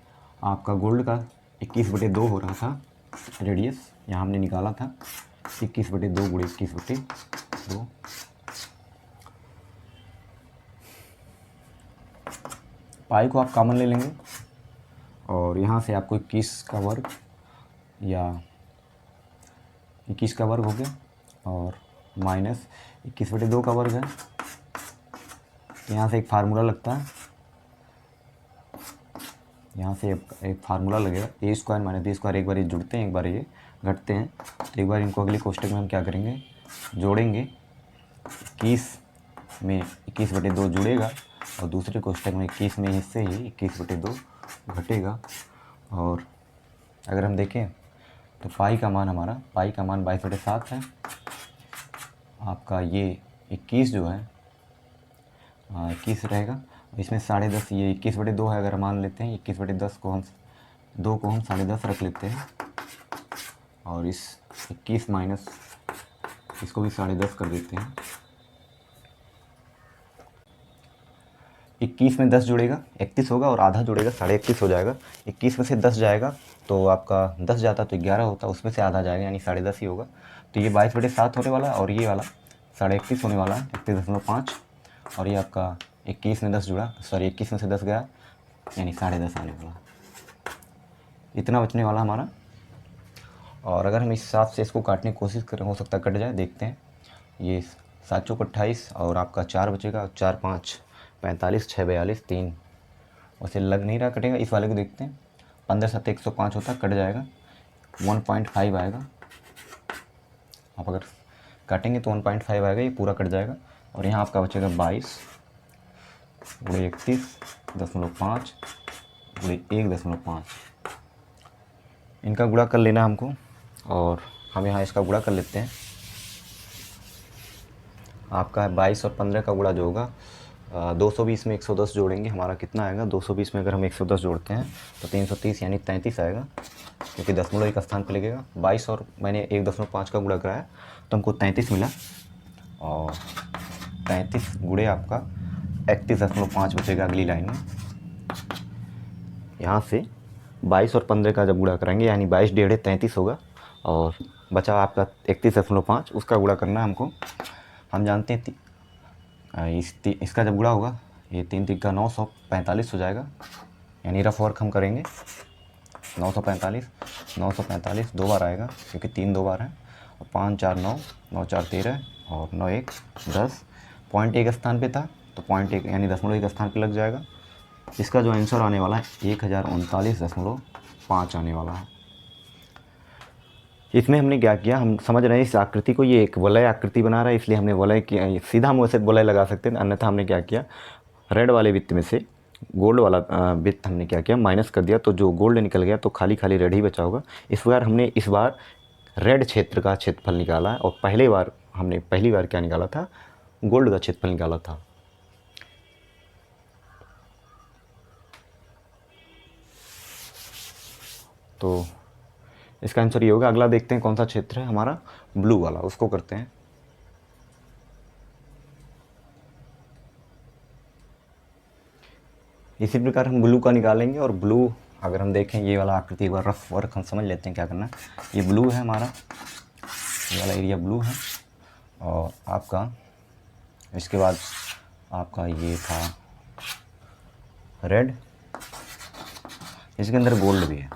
आपका गोल्ड का 21/2 हो रहा था रेडियस, यहाँ हमने निकाला था 21/2 गुणे 21/2। पाई को आप कॉमन ले लेंगे, और यहाँ से आपको 21 का वर्ग या 21 का वर्ग हो गया, और माइनस 21/2 का वर्ग है। तो यहाँ से एक फार्मूला लगता है, यहाँ से एक फार्मूला लगेगा a² - b², एक बार ये जुड़ते हैं एक बार ये घटते हैं, तो एक बार इनको अगले कोष्टक में हम क्या करेंगे, जोड़ेंगे। 21 में 21/2 जुड़ेगा, और दूसरे कोष्टक में 21 में इससे ही 21/2 घटेगा। और अगर हम देखें तो पाई का मान 22/7 है, आपका ये 21 जो है 21 रहेगा, इसमें 10.5 ये 21/2 है। अगर मान लेते हैं 21/10 को हम 2 को हम 10.5 रख लेते हैं और इस 21 माइनस इसको भी 10.5 कर देते हैं। 21 में 10 जुड़ेगा 31 होगा और आधा जुड़ेगा 31.5 हो जाएगा। 21 में से 10 जाएगा तो आपका 10 जाता तो 11 होता, उसमें से आधा जाएगा यानी 10.5 ही होगा। तो ये 22/7 होने वाला है और ये वाला 31.5 होने वाला है 31.5। और ये आपका 21 में 10 जुड़ा, सॉरी 21 में से 10 गया यानी 10.5 आने वाला, इतना बचने वाला हमारा। और अगर हम इस हिसाब से इसको काटने की कोशिश करें, हो सकता है कट जाए, देखते हैं। ये 7 चौक 28 और आपका 4 बचेगा, 4 5 45, 6 42 3, उसे लग नहीं रहा कटेगा। इस वाले को देखते हैं, 15 7 105 होता, कट जाएगा, 1.5 आएगा। आप अगर काटेंगे तो 1.5 आएगा, ये पूरा कट जाएगा। और यहाँ आपका बचेगा 22 गुणे 31.5 गुणे 1.5। इनका गुणा कर लेना हमको और हम यहाँ इसका गुणा कर लेते हैं। आपका 22 और 15 का गुणा जो होगा 220 में 110 जोड़ेंगे, हमारा कितना आएगा? 220 में अगर हम 110 जोड़ते हैं तो 330 यानी 33 आएगा, क्योंकि दशमलव एक स्थान पर लगेगा। 22 और मैंने 1.5 का गुणा कराया तो हमको 33 मिला और 33 गुणे आपका 31.5 बचेगा अगली लाइन में। यहाँ से 22 और 15 का जब गुणा करेंगे यानी 22 डेढ़े 33 होगा और बचा आपका 31.5, उसका गुणा करना है हमको। हम जानते हैं इसका जब गुणा होगा ये 3 तिक्का 945 हो जाएगा, यानी रफ वर्क हम करेंगे। 945 दो बार आएगा क्योंकि 3 दो बार है, और 5 4 9 9 4 13 और 9 1 10। पॉइंट एक स्थान पे था तो पॉइंट एक यानी 0.1 स्थान पे लग जाएगा। इसका जो आंसर आने वाला है 1039.5 आने वाला है। इसमें हमने क्या किया, हम समझ रहे हैं इस आकृति को, ये एक वलय आकृति बना रहा है, इसलिए हमने वलय किया। सीधा हम वैसे वलय लगा सकते हैं, अन्यथा हमने क्या किया, रेड वाले वृत्त में से गोल्ड वाला वृत्त हमने क्या किया, माइनस कर दिया, तो जो गोल्ड निकल गया तो खाली खाली रेड ही बचा होगा। इस बार हमने रेड क्षेत्र का क्षेत्रफल निकाला है और पहली बार क्या निकाला था, गोल्ड का क्षेत्रफल निकाला था। तो इसका आंसर ये होगा। अगला देखते हैं कौन सा क्षेत्र है हमारा, ब्लू वाला, उसको करते हैं। इसी प्रकार हम ब्लू का निकालेंगे और ब्लू अगर हम देखें ये वाला आकृति, एक बार रफ वर्क हम समझ लेते हैं क्या करना है। ये ब्लू है हमारा, ये वाला एरिया ब्लू है और आपका इसके बाद आपका ये था रेड, इसके अंदर गोल्ड भी है।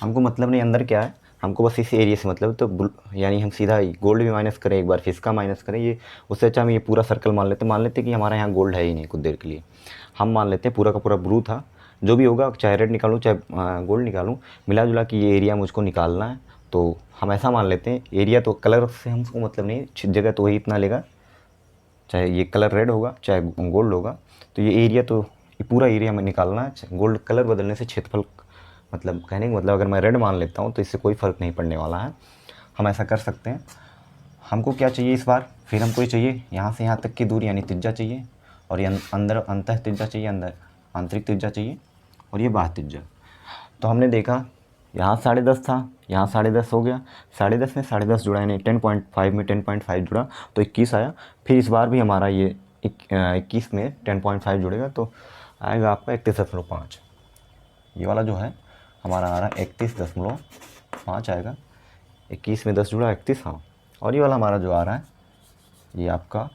हमको मतलब नहीं अंदर क्या है, हमको बस इस एरिया से मतलब, तो यानी हम सीधा गोल्ड भी माइनस करें एक बार, फिर इसका माइनस करें, ये उससे अच्छा हम ये पूरा सर्कल मान लेते कि हमारे यहाँ गोल्ड है ही नहीं कुछ देर के लिए। हम मान लेते हैं पूरा का पूरा ब्लू था, जो भी होगा चाहे रेड निकालूँ चाहे गोल्ड निकालूँ, मिला जुला कि ये एरिया मुझको निकालना है। तो हम ऐसा मान लेते हैं, एरिया तो कलर से हमको मतलब नहीं, जगह तो वही इतना लेगा, चाहे ये कलर रेड होगा चाहे गोल्ड होगा, तो ये एरिया तो ये पूरा एरिया में निकालना है। गोल्ड कलर बदलने से क्षेत्रफल, मतलब कहने का मतलब अगर मैं रेड मान लेता हूँ तो इससे कोई फ़र्क नहीं पड़ने वाला है। हम ऐसा कर सकते हैं। हमको क्या चाहिए इस बार, फिर हमको ये चाहिए यहाँ से यहाँ तक की दूरी यानी त्रिज्या चाहिए, और ये अंदर अंतः त्रिज्या चाहिए, अंदर आंतरिक त्रिज्या चाहिए, और ये बाह्य त्रिज्या। तो हमने देखा यहाँ 10.5 था, यहाँ 10.5 हो गया, 10.5 में 10.5 जुड़ा यानी 10.5 में 10.5 जुड़ा तो 21 आया। फिर इस बार भी हमारा ये 21 में 10.5 जुड़ेगा तो आएगा आपका 31.5। ये वाला जो है हमारा आ रहा है 31.5 आएगा। 21 में 10 जुड़ा 31, हाँ। और ये वाला हमारा जो आ रहा है ये आपका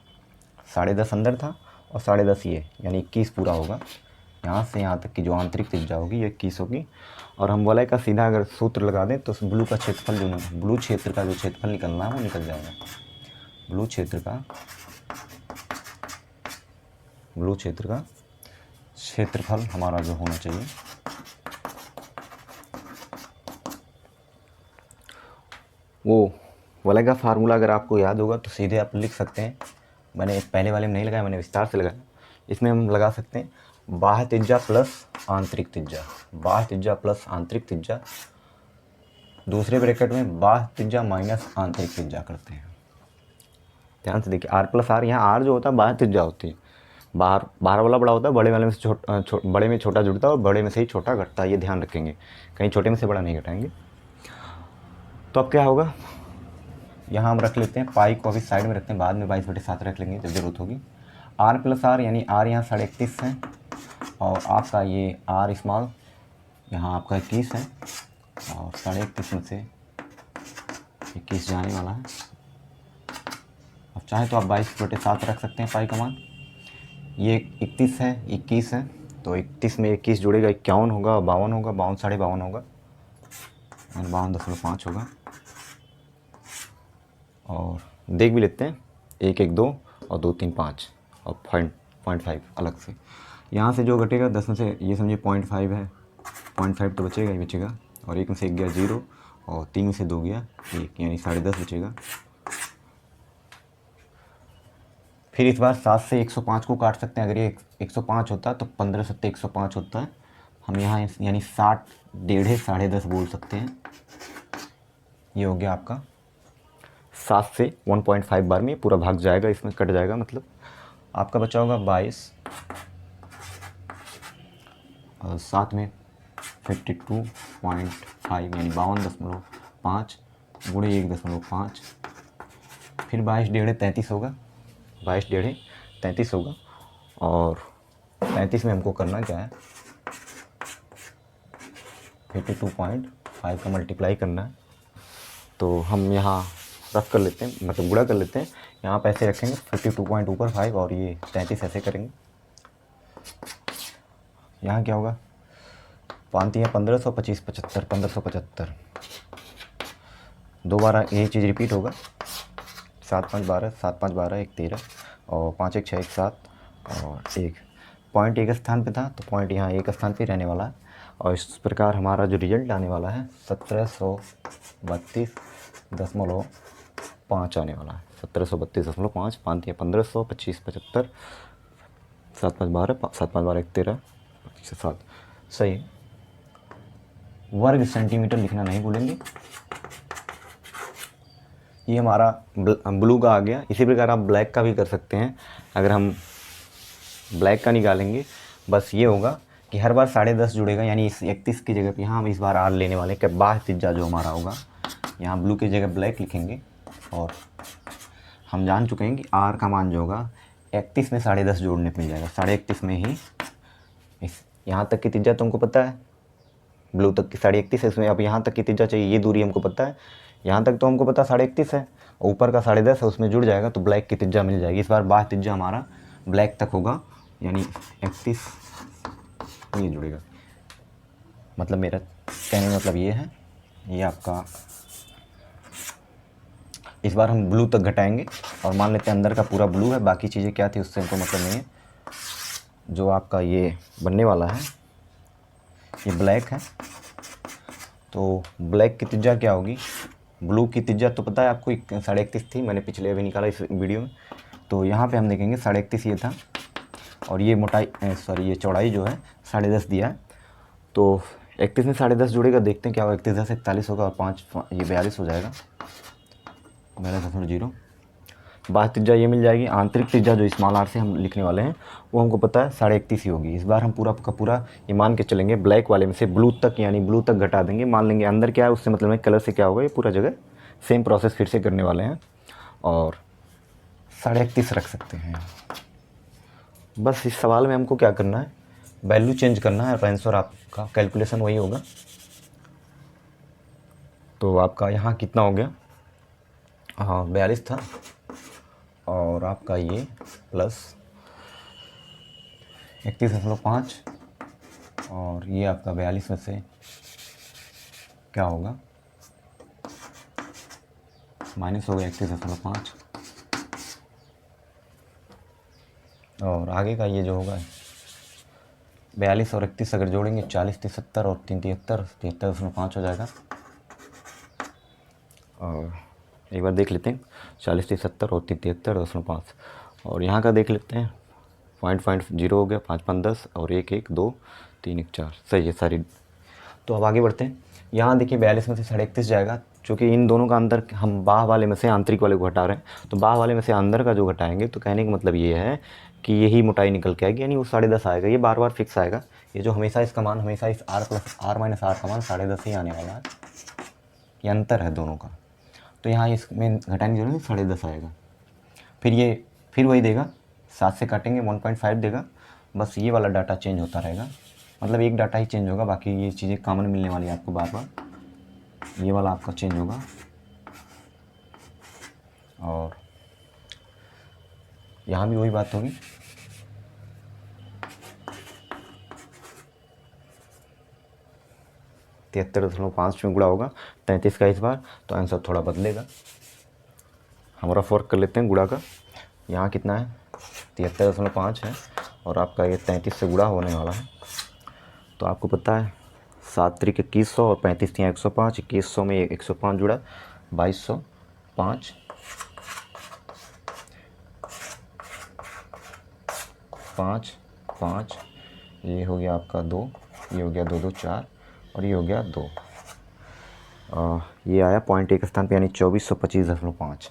10.5 अंदर था और 10.5 ये यानी 21 पूरा होगा। यहाँ से यहाँ तक की जो आंतरिक त्रिज्या होगी ये 21 होगी। और हम वलय का सीधा अगर सूत्र लगा दें तो ब्लू का क्षेत्रफल ब्लू क्षेत्र का जो क्षेत्रफल निकलना है वो निकल जाएगा। ब्लू क्षेत्र का क्षेत्रफल हमारा जो होना चाहिए वो वलय का फार्मूला अगर आपको याद होगा तो सीधे आप लिख सकते हैं। मैंने पहले वाले में नहीं लगाया, मैंने विस्तार से लगाया। इसमें हम लगा सकते हैं बाह्य त्रिज्या प्लस आंतरिक त्रिज्या, बाह्य त्रिज्या प्लस आंतरिक त्रिज्या, दूसरे ब्रैकेट में बाह्य त्रिज्या माइनस आंतरिक त्रिज्या करते हैं। ध्यान से देखिए, आर प्लस आर, यहाँ आर जो होता है बाह्य त्रिज्या होती है, बाहर बाहर वाला बड़ा होता है, बड़े वाले में से बड़े में छोटा जुड़ता है और बड़े में से ही छोटा घटता है, ये ध्यान रखेंगे, कहीं छोटे में से बड़ा नहीं घटाएंगे। तो अब क्या होगा, यहाँ हम रख लेते हैं पाई को, अभी साइड में रखते हैं, बाद में 22/7 रख लेंगे जब ज़रूरत होगी। आर प्लस आर यानी आर यहाँ 31.5 है और आपका ये आर स्मॉल यहाँ आपका 21 है और 31.5 में से 21 जाने वाला है। अब चाहे तो आप 22/7 रख सकते हैं पाई का मान। ये 31 है, 21 है, तो 31 में 21 जुड़ेगा 51 होगा, 52 होगा, 52 52.5 होगा और 52.5 होगा। और देख भी लेते हैं, 1 1 2 और 2 3 5 और 0.5 अलग से। यहाँ से जो घटेगा 10 में से, ये समझिए 0.5 है, 0.5 तो बचेगा ही बचेगा, और 1 में से 1 गया 0 और 3 में से 2 गया 1, यानी 10.5 बचेगा। फिर इस बार 7 से 105 को काट सकते हैं, अगर ये 105 होता तो 15 7 105 होता है, हम यहाँ यानी 60 डेढ़े 10.5 बोल सकते हैं। ये हो गया आपका 7 से 1.5 बार में पूरा भाग जाएगा, इसमें कट जाएगा, मतलब आपका बचा होगा 22 और 7 में 52.5 यानी 52.5 गुणे 1.5, फिर 22 डेढ़े 33 होगा, 22 डेढ़े 33 होगा। और 33 में हमको करना क्या है, 52.5 का मल्टीप्लाई करना है। तो हम यहाँ रफ कर लेते हैं, मतलब गुणा कर लेते हैं, यहाँ पे ऐसे रखेंगे 52 पॉइंट ऊपर 5 और ये 33 ऐसे करेंगे। यहाँ क्या होगा, 5 या 1500 25 75 1575, दोबारा ये चीज़ रिपीट होगा, 7 5 12 7 5 12 1 13 और 5 1 6 1 7 और 1 पॉइंट एक स्थान पे था तो पॉइंट यहाँ एक स्थान पे रहने वाला है। और इस प्रकार हमारा जो रिजल्ट आने वाला है 1732.5 आने वाला है, 1732.5, 5 या 1500 25 75 7 5 12 7 5 12 1 13 7, सही। वर्ग सेंटीमीटर लिखना नहीं भूलेंगे। ये हमारा ब्लू का आ गया। इसी प्रकार आप ब्लैक का भी कर सकते हैं। अगर हम ब्लैक का निकालेंगे, बस ये होगा कि हर बार 10.5 जुड़ेगा, यानी इस 31 की जगह पे यहाँ हम इस बार आर लेने वाले हैं। बाह्य त्रिज्या जो हमारा होगा, यहाँ ब्लू की जगह ब्लैक लिखेंगे और हम जान चुके हैं कि आर का मान जो होगा 31 में 10.5 जोड़ने पे मिल जाएगा। 31.5 में ही इस यहाँ तक की त्रिज्या तुमको पता है, ब्लू तक की 31.5 है, इसमें अब यहाँ तक की त्रिज्या चाहिए, ये दूरी हमको पता है, यहाँ तक तो हमको पता 31.5 है, ऊपर का 10.5 है, उसमें जुड़ जाएगा तो ब्लैक की त्रिज्या मिल जाएगी। इस बार बाह्य त्रिज्या हमारा ब्लैक तक होगा, यानी 31 ये जुड़ेगा। मतलब मेरा कहने का मतलब ये है, ये आपका इस बार हम ब्लू तक घटाएंगे और मान लेते हैं अंदर का पूरा ब्लू है, बाकी चीज़ें क्या थी उससे हमको मतलब नहीं है। जो आपका ये बनने वाला है ये ब्लैक है, तो ब्लैक की त्रिज्या क्या होगी, ब्लू की त्रिज्या तो पता है आपको 31.5 थी, मैंने पिछले अभी निकाला इस वीडियो में। तो यहाँ पे हम देखेंगे 31.5 ये था और ये मोटाई ये चौड़ाई जो है 10.5 दिया है। तो 31 में 10.5 जुड़ेगा, देखते हैं क्या होगा। 31 10 41 होगा और 5 ये 42 हो जाएगा, 42.0। बाह्य त्रिज्या ये मिल जाएगी। आंतरिक त्रिज्या जो स्मॉल आर से हम लिखने वाले हैं वो हमको पता है 31.5 ही होगी। इस बार हम पूरा का पूरा ये मान के चलेंगे ब्लैक वाले में से ब्लू तक, यानी ब्लू तक घटा देंगे। मान लेंगे अंदर क्या है उससे मतलब है कलर से क्या होगा, ये पूरा जगह सेम प्रोसेस फिर से करने वाले हैं और 31.5 रख सकते हैं। बस इस सवाल में हमको क्या करना है, वैल्यू चेंज करना है और आंसर आपका कैलकुलेशन वही होगा। तो आपका यहाँ कितना हो गया, हाँ 42 था और आपका ये प्लस 31.5 और ये आपका 42 में से क्या होगा, माइनस हो गया 31.5 और आगे का ये जो होगा 42 और 31 अगर जोड़ेंगे 40 73 और 3 73 73.5 हो जाएगा। और एक बार देख लेते हैं 40 73 और 3 73.5 और यहाँ का देख लेते हैं 0.0 हो गया, 5 5 10 और 1 1 2 3 1 4, सही है सारी। तो अब आगे बढ़ते हैं। यहाँ देखिए 42 में से 31.5 जाएगा, चूँकि इन दोनों का अंतर हम बाह्य वाले में से आंतरिक वाले को घटा रहे हैं, तो बाह्य वाले में से अंदर का जो घटाएंगे तो कहने का मतलब ये है कि यही मोटाई निकल के आएगी, यानी वो 10.5 आएगा। ये बार बार फिक्स आएगा, ये जो हमेशा इसका मान हमेशा इस r plus r minus R का मान 10.5 ही आने वाला है। ये अंतर है दोनों का, तो यहाँ इसमें घटाने की जरूरत नहीं, 10.5 आएगा। फिर ये फिर वही देगा, 7 से काटेंगे 1.5 देगा, बस ये वाला डाटा चेंज होता रहेगा, मतलब एक डाटा ही चेंज होगा, बाकी ये चीज़ें कॉमन मिलने वाली है आपको बार बार। ये वाला आपका चेंज होगा और यहाँ भी वही बात होगी। (73.5 में गुणा होगा 33 का इस बार, तो आंसर थोड़ा बदलेगा। हम रफ वर्क कर लेते हैं गुणा का। यहाँ कितना है, 73.5 है और आपका ये 33 से गुणा होने वाला है। तो आपको पता है 7 त्रिक 2100 और 35 यहाँ 105, 2100 में 105 जुड़ा 2205, 5 5, ये हो गया आपका 2, ये हो गया 2 2 4 और ये हो गया 2। ये आया पॉइंट एक स्थान पे, यानी 2425.5,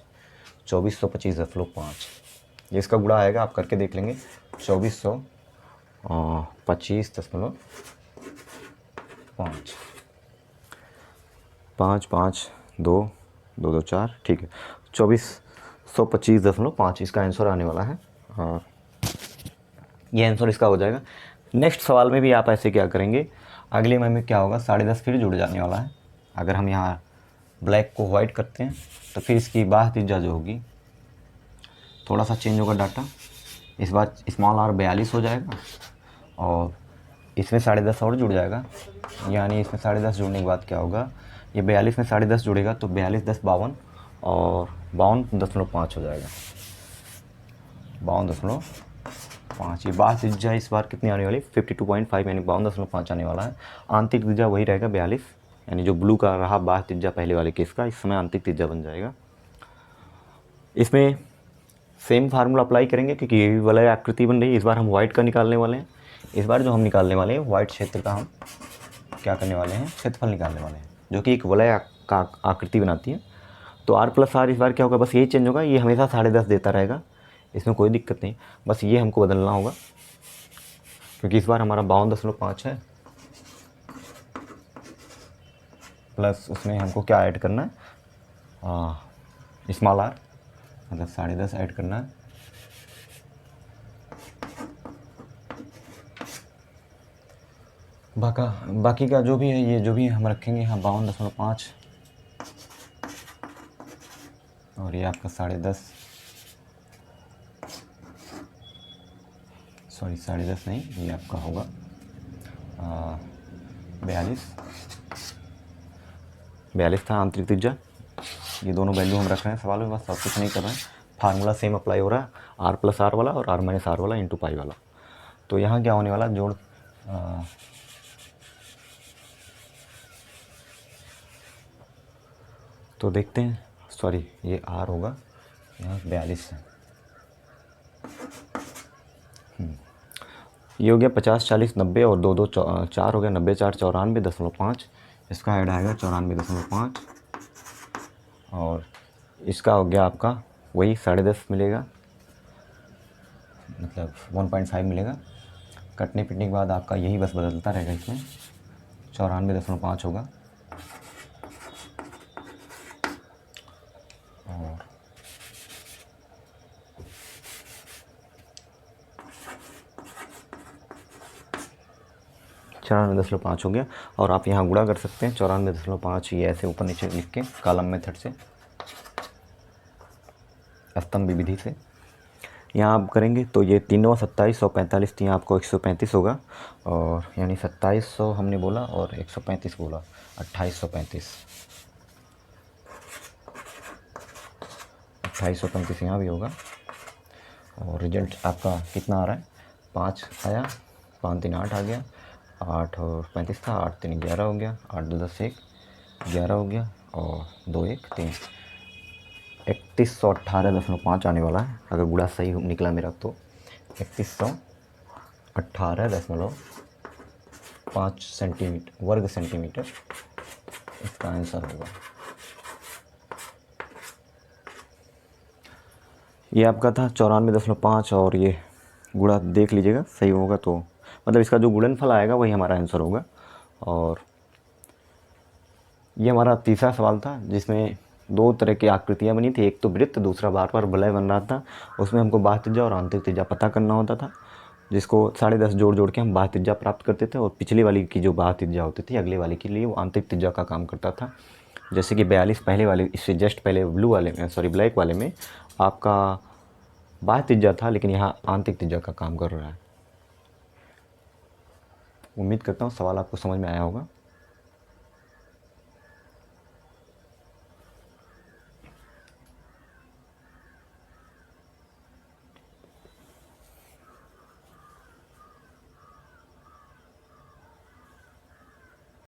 2425.5। ये इसका गुणा आएगा, आप करके देख लेंगे, 2425.5, 5 5 2 2 2 4, ठीक है, 2425.5 इसका आंसर आने वाला है। हाँ, ये आंसर इसका हो जाएगा। नेक्स्ट सवाल में भी आप ऐसे क्या करेंगे, अगले में क्या होगा, 10.5 फिर जुड़ जाने वाला है। अगर हम यहाँ ब्लैक को वाइट करते हैं तो फिर इसकी बाह त्रिज्या जो होगी थोड़ा सा चेंज होगा डाटा। इस बार स्मॉल r 42 हो जाएगा और इसमें 10.5 और जुड़ जाएगा, यानी इसमें 10.5 जुड़ने के बाद क्या होगा, ये 42 में 10.5 जुड़ेगा तो 42 10 52 और 52.5 हो जाएगा, 52.5। ये बाह त्रिज्या इस बार कितनी आने वाली, 52.5, यानी 52.5 आने वाला है। आंतरिक त्रिज्या वही रहेगा 42, यानी जो ब्लू का रहा बाह त्रिज्या पहले वाले केस का, इस समय आंतरिक त्रिज्या बन जाएगा। इसमें सेम फार्मूला अप्लाई करेंगे क्योंकि ये भी वलय आकृति बन रही है। इस बार हम वाइट का निकालने वाले हैं। इस बार जो हम निकालने वाले हैं वाइट क्षेत्र का हम क्या करने वाले हैं, क्षेत्रफल निकालने वाले हैं, जो कि एक वलय का आकृति बनाती है। तो r प्लस r इस बार क्या होगा, बस यही चेंज होगा, ये हमेशा 10.5 देता रहेगा, इसमें कोई दिक्कत नहीं, बस ये हमको बदलना होगा क्योंकि इस बार हमारा 52.5 है, प्लस उसमें हमको क्या ऐड करना है, स्मॉल r मतलब 10.5 ऐड करना है। बाकी का जो भी है, ये जो भी हम रखेंगे यहाँ 52.5 और ये आपका 10.5, सॉरी 10.5 नहीं, ये आपका होगा 42 था आंतरिक त्रिज्या। ये दोनों वैल्यू हम रख रहे हैं सवाल में, बस सब कुछ नहीं कर रहे हैं। फार्मूला सेम अप्लाई हो रहा है, r प्लस r वाला और r माइनस r वाला इंटू पाई वाला। तो यहाँ क्या होने वाला, जोड़ तो देखते हैं, सॉरी ये r होगा यहाँ 42 है, ये हो गया 50 40 90 और 2 2 4 हो गया 90 4 94.5, इसका ऐड आएगा 94.5 और इसका हो गया आपका वही 10.5 मिलेगा, मतलब 1.5 मिलेगा। कटने पिटने के बाद आपका यही बस बदलता रहेगा, इसमें 94.5 होगा और 94.5 हो गया। और आप यहाँ गुणा कर सकते हैं 94.5, ये ऐसे ऊपर नीचे लिख के कॉलम मेथड से, स्तंभ विधि से यहाँ आप करेंगे तो ये 3 9 27 और 45, तो यहाँ आपको 135 होगा, और यानी 2700 हमने बोला और 135 बोला, 2835 यहाँ भी होगा। और रिजल्ट आपका कितना आ रहा है, 5 आया, 5 3 8 आ गया, 8 और 35 था, 8 3 11 हो गया, 8 2 10 1 11 हो गया और 2 1 3, 3118.5 आने वाला है। अगर गुणा सही निकला मेरा तो 3118.5 सेंटीमीटर वर्ग सेंटीमीटर इसका आंसर होगा। ये आपका था 94.5 और ये गुणा देख लीजिएगा, सही होगा तो मतलब इसका जो गुणनफल आएगा वही हमारा आंसर होगा। और ये हमारा तीसरा सवाल था जिसमें दो तरह की आकृतियाँ बनी थी, एक तो वृत्त, दूसरा बार बार वलय बन रहा था। उसमें हमको बाह्य त्रिज्या और आंतरिक त्रिज्या पता करना होता था, जिसको 10.5 जोड़ जोड़ के हम बाह्य त्रिज्या प्राप्त करते थे। और पिछली वाली की जो बाह्य त्रिज्या होती थी अगले वाले के लिए वो आंतरिक त्रिज्या का काम करता था। जैसे कि 42 पहले वाले, इससे जस्ट पहले ब्लू वाले में, सॉरी ब्लैक वाले में आपका बाह्य त्रिज्या था, लेकिन यहाँ आंतरिक त्रिज्या का काम कर रहा है। उम्मीद करता हूँ सवाल आपको समझ में आया होगा।